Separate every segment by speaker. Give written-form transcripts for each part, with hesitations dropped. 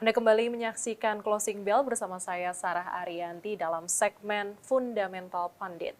Speaker 1: Anda kembali menyaksikan Closing Bell bersama saya Sarah Ariyanti dalam segmen Fundamental Pundit.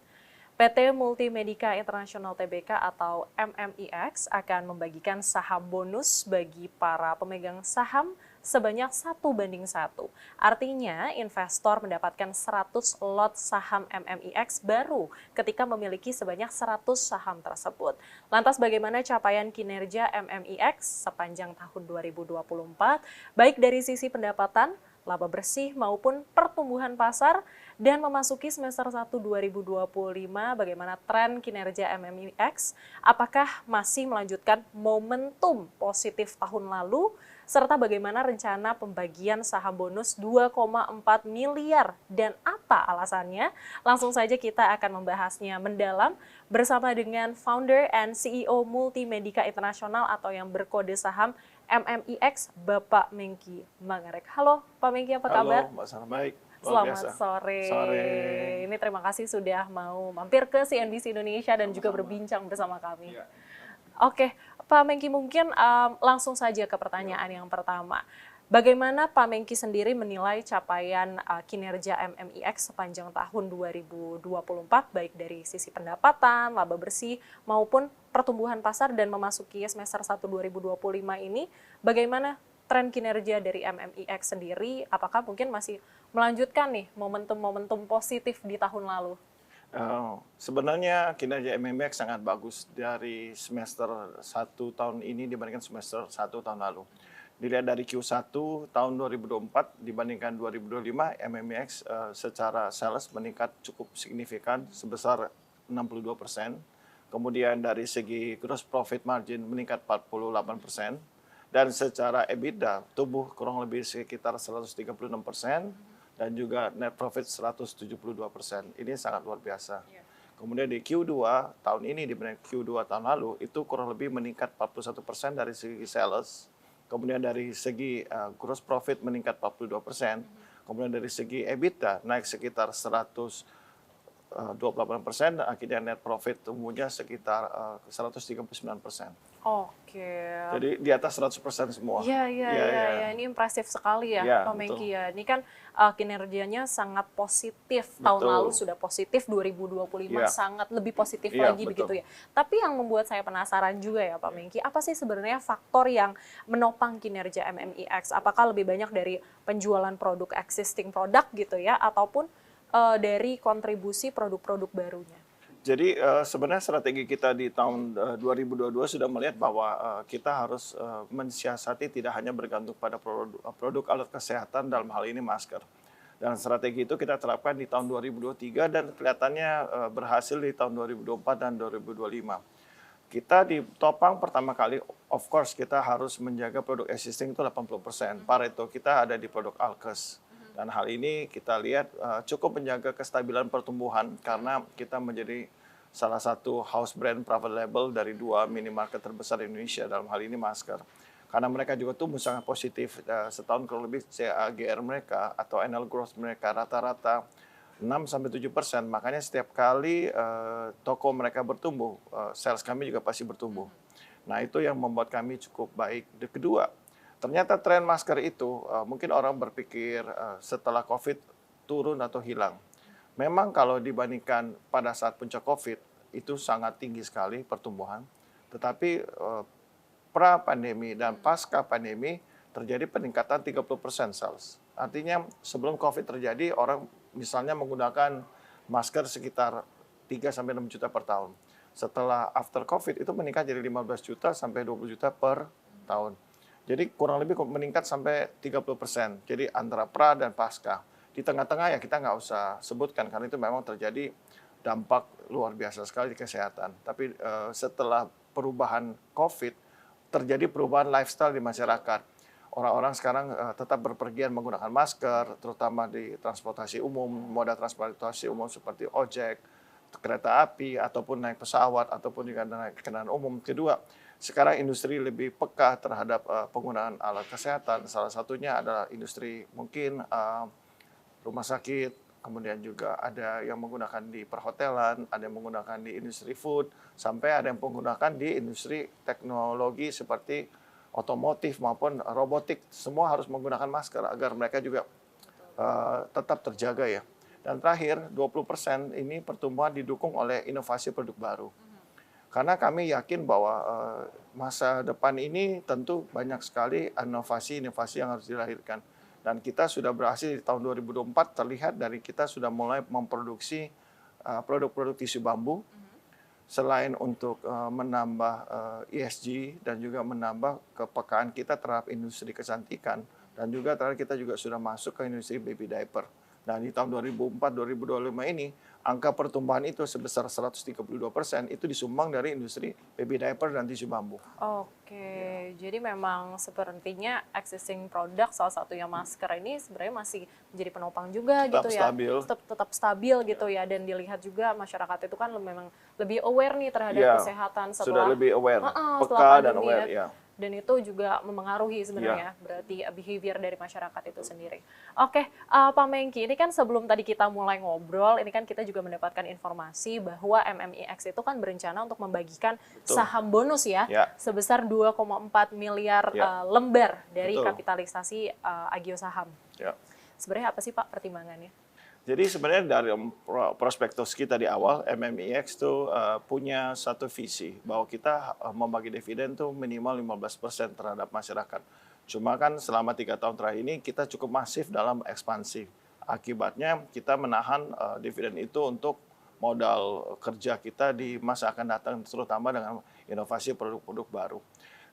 Speaker 1: PT Multimedika International Tbk atau MMIX akan membagikan saham bonus bagi para pemegang saham sebanyak 1:1. Artinya investor mendapatkan 100 lot saham MMIX baru ketika memiliki sebanyak 100 saham tersebut. Lantas bagaimana capaian kinerja MMIX sepanjang tahun 2024, baik dari sisi pendapatan, laba bersih maupun pertumbuhan pasar, dan memasuki semester 1 2025, bagaimana tren kinerja MMIX, apakah masih melanjutkan momentum positif tahun lalu, serta bagaimana rencana pembagian saham bonus 2,4 miliar dan apa alasannya? Langsung saja kita akan membahasnya mendalam bersama dengan founder and CEO Multimedika International atau yang berkode saham MMIX, Bapak Mengki Mangarek. Halo Pak Mengki, apa kabar?
Speaker 2: Halo Mbak Sarah, baik. Luar
Speaker 1: Selamat
Speaker 2: biasa.
Speaker 1: sore.
Speaker 2: Sore.
Speaker 1: Ini terima kasih sudah mau mampir ke CNBC Indonesia dan juga
Speaker 2: Sama-sama.
Speaker 1: berbincang bersama kami.
Speaker 2: Ya.
Speaker 1: Oke, Pak Mengki, mungkin langsung saja ke pertanyaan yang pertama. Bagaimana Pak Mengki sendiri menilai capaian kinerja MMIX sepanjang tahun 2024, baik dari sisi pendapatan, laba bersih, maupun pertumbuhan pasar dan memasuki semester 1 2025 ini, bagaimana tren kinerja dari MMIX sendiri? Apakah mungkin masih melanjutkan nih momentum-momentum positif di tahun lalu?
Speaker 2: Sebenarnya kinerja MMX sangat bagus dari semester 1 tahun ini dibandingkan semester 1 tahun lalu. Dilihat dari Q1 tahun 2024 dibandingkan 2025, MMX secara sales meningkat cukup signifikan sebesar 62%. Kemudian dari segi gross profit margin meningkat 48%. Dan secara EBITDA tumbuh kurang lebih sekitar 136%. Dan juga net profit 172%. Ini sangat luar biasa. Kemudian di Q2 tahun ini dibanding Q2 tahun lalu itu kurang lebih meningkat 41% dari segi sales. Kemudian dari segi gross profit meningkat 42%. Kemudian dari segi EBITDA naik sekitar 128%, akhirnya net profit tumbuhnya sekitar 139%.
Speaker 1: Oke.
Speaker 2: Jadi di atas 100% semua.
Speaker 1: Iya. Ini impresif sekali ya,
Speaker 2: Iya,
Speaker 1: Pak
Speaker 2: betul.
Speaker 1: Mengki ya. Ini kan kinerjanya sangat positif. Tahun
Speaker 2: Betul.
Speaker 1: lalu sudah positif, 2025
Speaker 2: Iya.
Speaker 1: sangat lebih positif
Speaker 2: Iya,
Speaker 1: lagi
Speaker 2: betul.
Speaker 1: begitu ya. Tapi yang membuat saya penasaran juga ya Pak Mengki, apa sih sebenarnya faktor yang menopang kinerja MMIX? Apakah lebih banyak dari penjualan produk existing produk gitu ya, ataupun dari kontribusi produk-produk barunya?
Speaker 2: Jadi sebenarnya strategi kita di tahun 2022 sudah melihat bahwa kita harus mensiasati tidak hanya bergantung pada produk alat kesehatan, dalam hal ini masker. Dan strategi itu kita terapkan di tahun 2023 dan kelihatannya berhasil di tahun 2024 dan 2025. Kita di Topang pertama kali, of course kita harus menjaga produk existing itu 80%. Pareto kita ada di produk Alkes. Dan hal ini kita lihat cukup menjaga kestabilan pertumbuhan karena kita menjadi salah satu house brand private label dari 2 minimarket terbesar di Indonesia, dalam hal ini masker. Karena mereka juga tumbuh sangat positif, setahun kurang lebih CAGR mereka atau annual growth mereka rata-rata 6-7%. Makanya setiap kali toko mereka bertumbuh, sales kami juga pasti bertumbuh. Nah itu yang membuat kami cukup baik. Kedua, ternyata tren masker itu mungkin orang berpikir setelah COVID turun atau hilang. Memang kalau dibandingkan pada saat puncak COVID itu sangat tinggi sekali pertumbuhan. Tetapi pra-pandemi dan pasca pandemi terjadi peningkatan 30% sales. Artinya sebelum COVID terjadi orang misalnya menggunakan masker sekitar 3-6 juta per tahun. Setelah after COVID itu meningkat jadi 15 juta sampai 20 juta per tahun. Jadi kurang lebih meningkat sampai 30%. Jadi antara pra dan pasca. Di tengah-tengah ya kita nggak usah sebutkan karena itu memang terjadi dampak luar biasa sekali di kesehatan. Tapi setelah perubahan COVID terjadi perubahan lifestyle di masyarakat. Orang-orang sekarang tetap berpergian menggunakan masker, terutama di transportasi umum, moda transportasi umum seperti ojek, kereta api, ataupun naik pesawat, ataupun juga naik kendaraan umum. Kedua, sekarang industri lebih peka terhadap penggunaan alat kesehatan. Salah satunya adalah industri mungkin rumah sakit, kemudian juga ada yang menggunakan di perhotelan, ada yang menggunakan di industri food, sampai ada yang menggunakan di industri teknologi seperti otomotif maupun robotik, semua harus menggunakan masker agar mereka juga tetap terjaga ya. Dan terakhir, 20% ini pertumbuhan didukung oleh inovasi produk baru. Karena kami yakin bahwa masa depan ini tentu banyak sekali inovasi-inovasi yang harus dilahirkan. Dan kita sudah berhasil di tahun 2024 terlihat dari kita sudah mulai memproduksi produk-produk tisu bambu. Selain untuk menambah ESG dan juga menambah kepekaan kita terhadap industri kecantikan. Dan juga terakhir kita juga sudah masuk ke industri baby diaper. Dan di tahun 2004-2025 ini, angka pertumbuhan itu sebesar 132% itu disumbang dari industri baby diaper dan tisu bambu.
Speaker 1: Oke, jadi memang sepertinya existing product, salah satunya masker ini sebenarnya masih menjadi penopang juga
Speaker 2: Tetap
Speaker 1: gitu ya.
Speaker 2: stabil.
Speaker 1: Tetap stabil gitu ya, dan dilihat juga masyarakat itu kan memang lebih aware nih terhadap
Speaker 2: Ya,
Speaker 1: kesehatan
Speaker 2: sudah lebih aware,
Speaker 1: setelah
Speaker 2: peka dan
Speaker 1: pandemi
Speaker 2: aware
Speaker 1: ya.
Speaker 2: ya.
Speaker 1: Dan itu juga memengaruhi sebenarnya, berarti behavior dari masyarakat itu sendiri. Oke, Pak Mengki, ini kan sebelum tadi kita mulai ngobrol, ini kan kita juga mendapatkan informasi bahwa MMIX itu kan berencana untuk membagikan saham bonus ya, sebesar 2,4 miliar lembar dari kapitalisasi Agio Saham. Sebenarnya apa sih Pak pertimbangannya?
Speaker 2: Jadi sebenarnya dari prospektus kita di awal, MMIX itu punya satu visi bahwa kita membagi dividen itu minimal 15% terhadap masyarakat. Cuma kan selama 3 tahun terakhir ini kita cukup masif dalam ekspansi. Akibatnya kita menahan dividen itu untuk modal kerja kita di masa akan datang, terutama dengan inovasi produk-produk baru.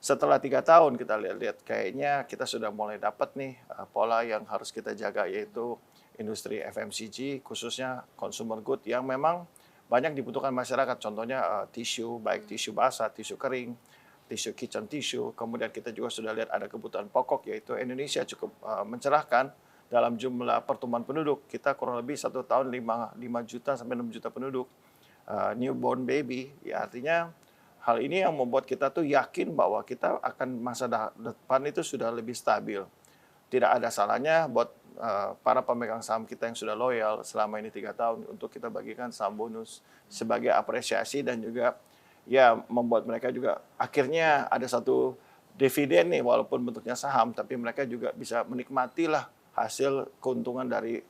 Speaker 2: Setelah 3 tahun kita lihat kayaknya kita sudah mulai dapat nih pola yang harus kita jaga, yaitu industri FMCG, khususnya consumer good yang memang banyak dibutuhkan masyarakat. Contohnya tisu, baik tisu basah, tisu kering, tisu kitchen tissue. Kemudian kita juga sudah lihat ada kebutuhan pokok, yaitu Indonesia cukup mencerahkan dalam jumlah pertumbuhan penduduk. Kita kurang lebih 1 tahun 5 juta sampai 6 juta penduduk newborn baby. Ya, artinya hal ini yang membuat kita tuh yakin bahwa kita akan masa depan itu sudah lebih stabil. Tidak ada salahnya buat para pemegang saham kita yang sudah loyal selama ini 3 tahun untuk kita bagikan saham bonus sebagai apresiasi dan juga ya membuat mereka juga akhirnya ada satu dividen nih, walaupun bentuknya saham, tapi mereka juga bisa menikmatilah hasil keuntungan dari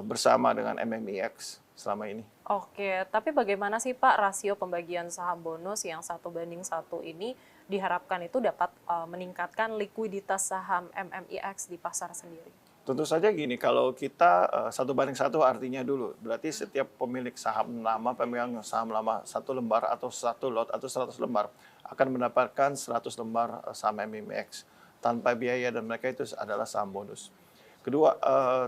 Speaker 2: bersama dengan MMIX selama ini.
Speaker 1: Oke, tapi bagaimana sih Pak rasio pembagian saham bonus yang 1:1 ini diharapkan itu dapat meningkatkan likuiditas saham MMIX di pasar sendiri?
Speaker 2: Tentu saja gini, kalau kita 1:1 artinya dulu, berarti setiap pemilik saham lama, pemegang saham lama 1 lembar atau 1 lot atau 100 lembar akan mendapatkan 100 lembar saham MMIX tanpa biaya, dan mereka itu adalah saham bonus. Kedua,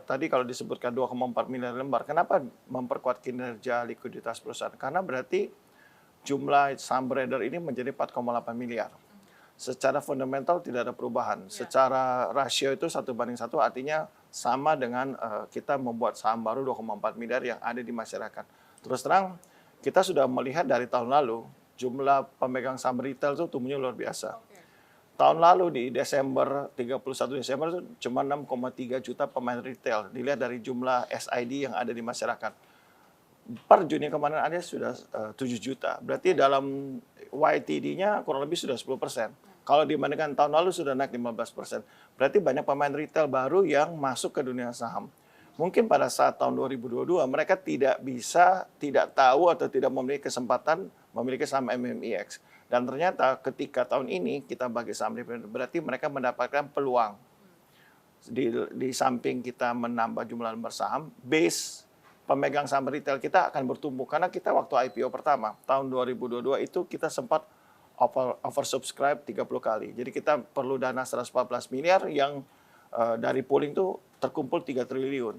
Speaker 2: tadi kalau disebutkan 2,4 miliar lembar, kenapa memperkuat kinerja likuiditas perusahaan? Karena berarti jumlah saham beredar ini menjadi 4,8 miliar. Secara fundamental tidak ada perubahan. Secara rasio itu 1:1 artinya sama dengan kita membuat saham baru 2,4 miliar yang ada di masyarakat. Terus terang, kita sudah melihat dari tahun lalu, jumlah pemegang saham retail itu tumbuhnya luar biasa. Tahun lalu di Desember, 31 Desember itu cuma 6,3 juta pemain retail. Dilihat dari jumlah SID yang ada di masyarakat. Per Juni kemarin ada sudah 7 juta. Berarti dalam YTD-nya kurang lebih sudah 10%. Kalau dibandingkan tahun lalu sudah naik 15%. Berarti banyak pemain retail baru yang masuk ke dunia saham. Mungkin pada saat tahun 2022 mereka tidak tahu atau tidak memiliki kesempatan memiliki saham MMIX. Dan ternyata ketika tahun ini kita bagi saham dividen, berarti mereka mendapatkan peluang. Di samping kita menambah jumlah lembar saham, base pemegang saham retail kita akan bertumbuh. Karena kita waktu IPO pertama, tahun 2022 itu kita sempat oversubscribe 30 kali. Jadi kita perlu dana 114 miliar yang dari pooling itu terkumpul 3 triliun.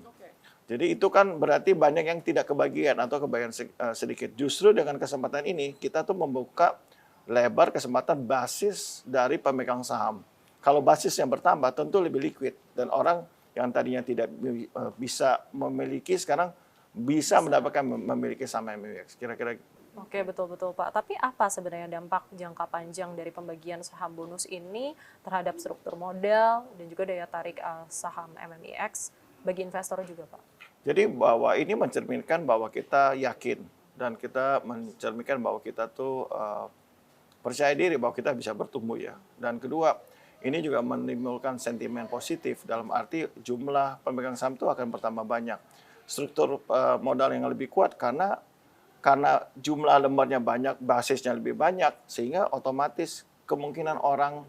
Speaker 2: Jadi itu kan berarti banyak yang tidak kebagian atau kebagian sedikit. Justru dengan kesempatan ini kita tuh membuka lebar kesempatan basis dari pemegang saham. Kalau basis yang bertambah tentu lebih liquid, dan orang yang tadinya tidak bisa memiliki sekarang bisa mendapatkan memiliki saham MMIX. Kira-kira.
Speaker 1: Oke, betul-betul Pak. Tapi apa sebenarnya dampak jangka panjang dari pembagian saham bonus ini terhadap struktur modal dan juga daya tarik saham MMIX bagi investor juga Pak?
Speaker 2: Jadi bahwa ini mencerminkan bahwa kita yakin dan kita mencerminkan bahwa kita tuh percaya diri bahwa kita bisa bertumbuh ya. Dan kedua, ini juga menimbulkan sentimen positif dalam arti jumlah pemegang saham itu akan bertambah banyak. Struktur modal yang lebih kuat karena jumlah lembarnya banyak, basisnya lebih banyak, sehingga otomatis kemungkinan orang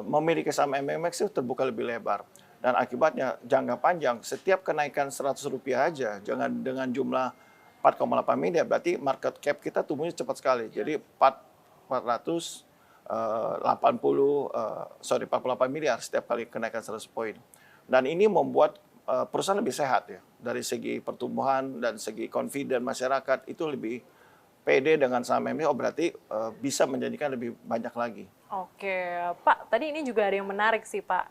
Speaker 2: memiliki saham MMX itu terbuka lebih lebar. Dan akibatnya jangka panjang, setiap kenaikan Rp100 aja, jangan dengan jumlah 4,8 miliar, berarti market cap kita tumbuhnya cepat sekali. Jadi 48 miliar setiap kali kenaikan 100 poin. Dan ini membuat perusahaan lebih sehat ya. Dari segi pertumbuhan dan segi confident masyarakat itu lebih pede dengan saham ini, berarti bisa menjanjikan lebih banyak lagi.
Speaker 1: Oke, Pak, tadi ini juga ada yang menarik sih, Pak.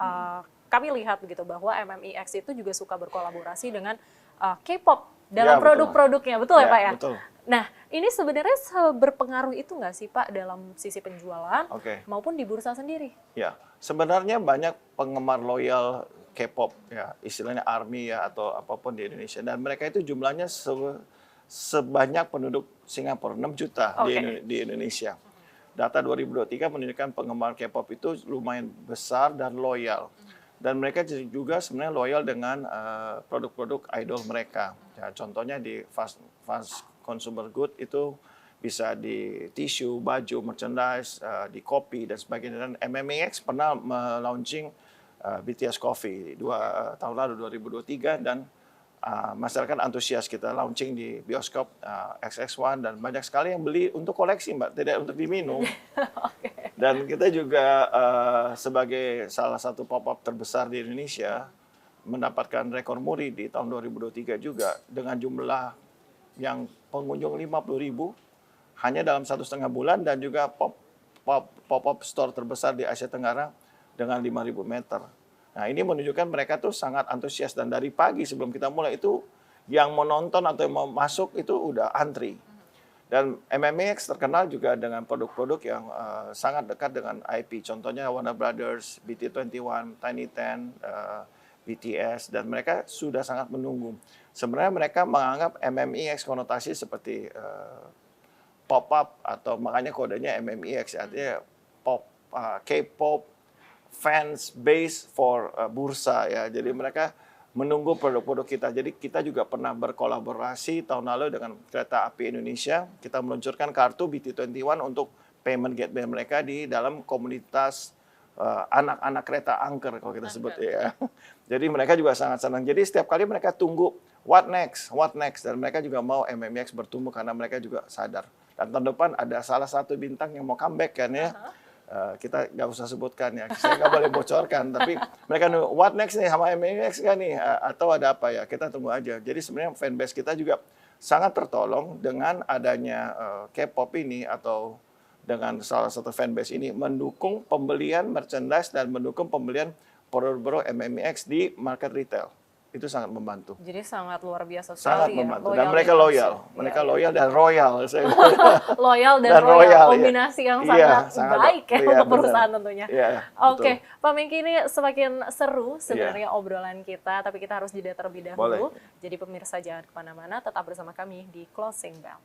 Speaker 1: Kami lihat begitu bahwa MMIX itu juga suka berkolaborasi dengan K-pop dalam produk-produknya, betul ya Pak ya?
Speaker 2: Betul.
Speaker 1: Nah, ini sebenarnya berpengaruh itu nggak sih Pak dalam sisi penjualan maupun di bursa sendiri?
Speaker 2: Ya, sebenarnya banyak penggemar loyal K-pop ya, istilahnya ARMY ya atau apapun di Indonesia, dan mereka itu jumlahnya sebanyak penduduk Singapura, 6 juta di Indonesia. Data 2023 menunjukkan penggemar K-pop itu lumayan besar dan loyal. Dan mereka juga sebenarnya loyal dengan produk-produk idol mereka. Ya, contohnya di fast consumer good itu bisa di tisu, baju, merchandise, di kopi dan sebagainya. Dan MMAX pernah launching BTS Coffee 2 tahun lalu 2023, dan masyarakat antusias, kita launching di bioskop XX1 dan banyak sekali yang beli untuk koleksi Mbak, tidak untuk diminum. Dan kita juga sebagai salah satu pop-up terbesar di Indonesia mendapatkan rekor muri di tahun 2023 juga dengan jumlah yang pengunjung 50.000 hanya dalam 1,5 bulan, dan juga pop-up store terbesar di Asia Tenggara dengan 5.000 meter. Nah, ini menunjukkan mereka tuh sangat antusias, dan dari pagi sebelum kita mulai itu yang menonton atau yang mau masuk itu udah antri. Dan MMAX terkenal juga dengan produk-produk yang sangat dekat dengan IP. Contohnya Warner Brothers, BT21, Tiny Ten, BTS, dan mereka sudah sangat menunggu. Sebenarnya mereka menganggap MMAX konotasi seperti pop-up, atau makanya kodenya MMAX, artinya K-pop fans base for bursa ya. Jadi mereka menunggu produk-produk kita. Jadi kita juga pernah berkolaborasi tahun lalu dengan Kereta Api Indonesia. Kita meluncurkan kartu BT21 untuk payment gateway mereka di dalam komunitas anak-anak kereta angker kalau kita sebut ya. Jadi mereka juga sangat senang. Jadi setiap kali mereka tunggu what next, dan mereka juga mau MMX bertumbuh karena mereka juga sadar. Dan tahun depan ada salah satu bintang yang mau comeback kan ya. Kita nggak usah sebutkan ya, saya nggak boleh bocorkan, tapi mereka nunggu what next nih sama MMX kan nih, atau ada apa ya, kita tunggu aja. Jadi sebenarnya fanbase kita juga sangat tertolong dengan adanya K-pop ini, atau dengan salah satu fanbase ini mendukung pembelian merchandise dan mendukung pembelian produk-produk MMX di market retail. Itu sangat membantu.
Speaker 1: Jadi sangat luar biasa sekali.
Speaker 2: Sangat membantu. Dan mereka loyal. Mereka loyal dan royal.
Speaker 1: Loyal dan royal. Kombinasi yang sangat baik ya untuk perusahaan tentunya. Oke, Pak Mengki, ini semakin seru sebenarnya obrolan kita, tapi kita harus jeda terlebih dahulu. Jadi pemirsa jangan kemana-mana, tetap bersama kami di Closing Bell.